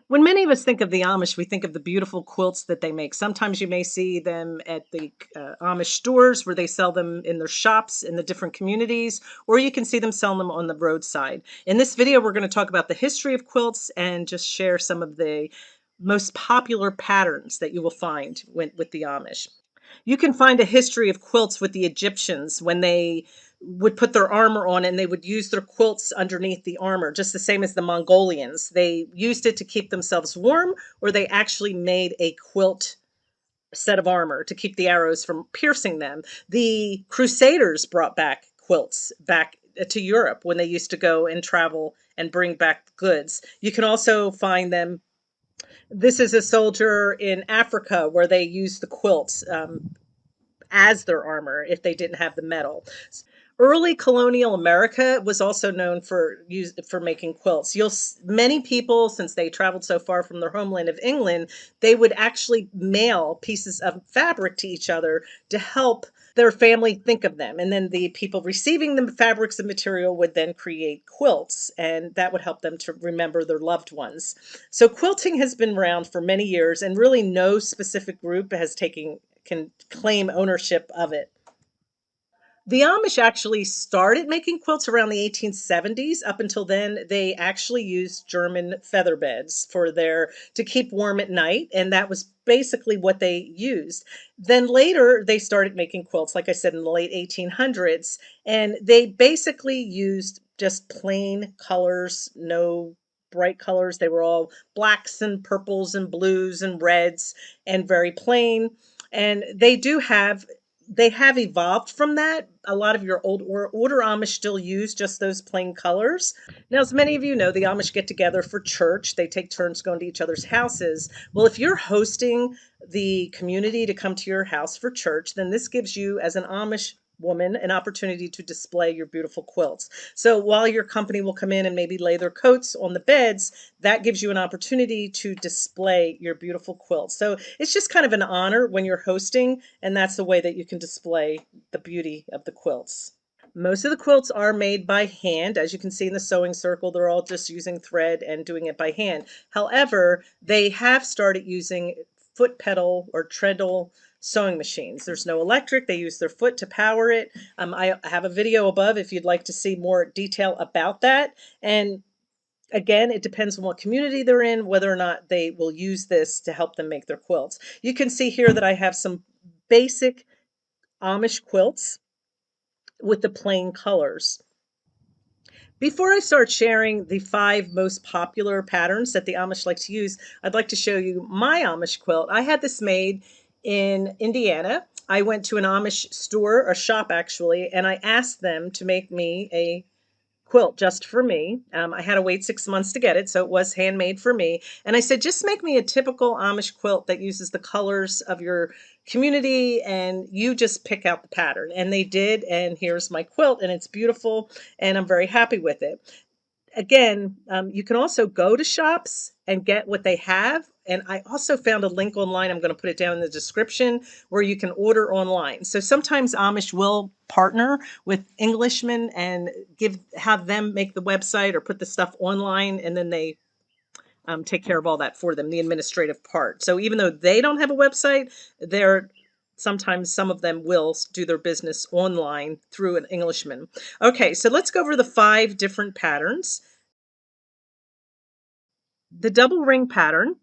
When many of us think of the Amish, we think of the beautiful quilts that they make. Sometimes you may see them at the Amish stores where they sell them in their shops in the different communities, or you can see them selling them on the roadside. In this video, we're going to talk about the history of quilts and just share some of the most popular patterns that you will find with the Amish. You can find a history of quilts with the Egyptians when they would put their armor on and they would use their quilts underneath the armor, just the same as the Mongolians. They used it to keep themselves warm, or they actually made a quilt set of armor to keep the arrows from piercing them. The Crusaders brought back quilts back to Europe when they used to go and travel and bring back goods. You can also find them. This is a soldier in Africa where they used the quilts as their armor if they didn't have the metal. Early colonial America was also known for making quilts. Many people, since they traveled so far from their homeland of England, they would actually mail pieces of fabric to each other to help their family think of them. And then the people receiving the fabrics and material would then create quilts, and that would help them to remember their loved ones. So quilting has been around for many years, and really no specific group can claim ownership of it. The Amish actually started making quilts around the 1870s. Up until then, they actually used German feather beds to keep warm at night, and that was basically what they used. Then later, they started making quilts, like I said, in the late 1800s, and they basically used just plain colors, no bright colors. They were all blacks and purples and blues and reds and very plain. And they have evolved from that. A lot of your older Amish still use just those plain colors. Now, as many of you know, the Amish get together for church. They take turns going to each other's houses. Well, if you're hosting the community to come to your house for church, then this gives you, as an Amish woman, an opportunity to display your beautiful quilts. So while your company will come in and maybe lay their coats on the beds, that gives you an opportunity to display your beautiful quilts. So it's just kind of an honor when you're hosting, and that's the way that you can display the beauty of the quilts. Most of the quilts are made by hand. As you can see in the sewing circle, they're all just using thread and doing it by hand. However, they have started using foot pedal or treadle sewing machines. There's no electric. They use their foot to power it. I have a video above if you'd like to see more detail about that. And again, it depends on what community they're in, whether or not they will use this to help them make their quilts. You can see here that I have some basic Amish quilts with the plain colors. Before I start sharing the 5 most popular patterns that the Amish like to use, I'd like to show you my Amish quilt. I had this made in Indiana. I went to an Amish store, a shop actually, and I asked them to make me a quilt just for me. I had to wait 6 months to get it, so it was handmade for me. And I said, just make me a typical Amish quilt that uses the colors of your community, and you just pick out the pattern. And they did, and here's my quilt, and it's beautiful, and I'm very happy with it. Again, you can also go to shops and get what they have. And I also found a link online. I'm going to put it down in the description where you can order online. So sometimes Amish will partner with Englishmen and have them make the website or put the stuff online, and then they take care of all that for them, the administrative part. So even though they don't have a website, sometimes some of them will do their business online through an Englishman. Okay, so let's go over the 5 different patterns. The double ring pattern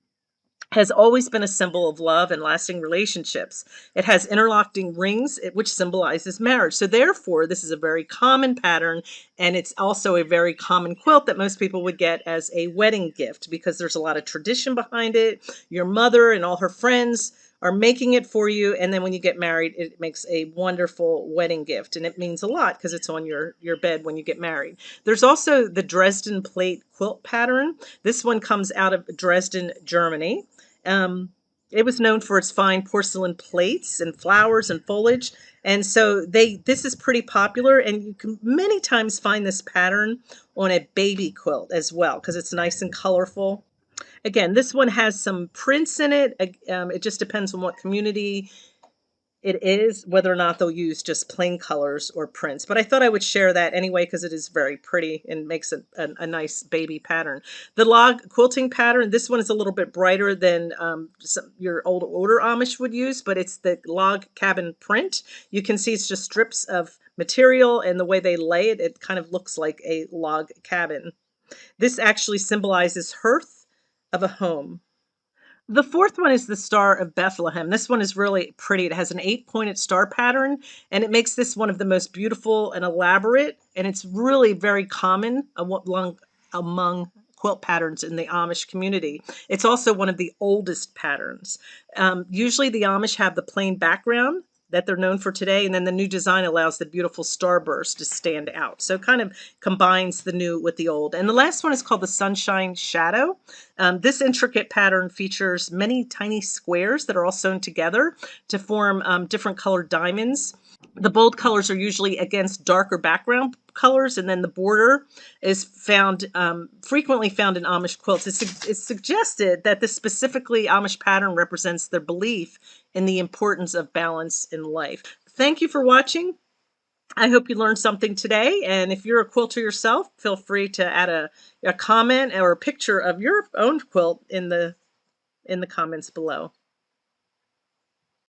has always been a symbol of love and lasting relationships. It has interlocking rings, which symbolizes marriage. So therefore, this is a very common pattern, and it's also a very common quilt that most people would get as a wedding gift because there's a lot of tradition behind it. Your mother and all her friends are making it for you, and then when you get married, it makes a wonderful wedding gift, and it means a lot because it's on your bed when you get married. There's also the Dresden plate quilt pattern. This one comes out of Dresden, Germany. It was known for its fine porcelain plates and flowers and foliage. And so this is pretty popular, and you can many times find this pattern on a baby quilt as well because it's nice and colorful. Again, this one has some prints in it. It just depends on what community It is, whether or not they'll use just plain colors or prints. But I thought I would share that anyway because it is very pretty and makes a nice baby pattern. The log quilting pattern, this one is a little bit brighter than your older Amish would use, but it's the log cabin print. You can see it's just strips of material, and the way they lay it, it kind of looks like a log cabin. This actually symbolizes hearth of a home. The fourth one is the Star of Bethlehem. This one is really pretty. It has an 8-pointed star pattern, and it makes this one of the most beautiful and elaborate, and it's really very common among quilt patterns in the Amish community. It's also one of the oldest patterns. Usually the Amish have the plain background that they're known for today, and then the new design allows the beautiful starburst to stand out. So it kind of combines the new with the old. And the last one is called the Sunshine Shadow. This intricate pattern features many tiny squares that are all sewn together to form different colored diamonds. The bold colors are usually against darker background colors, and then the border is found frequently found in Amish quilts. It's suggested that this specifically Amish pattern represents their belief in the importance of balance in life. Thank you for watching. I hope you learned something today, and if you're a quilter yourself, feel free to add a comment or a picture of your own quilt in the comments below.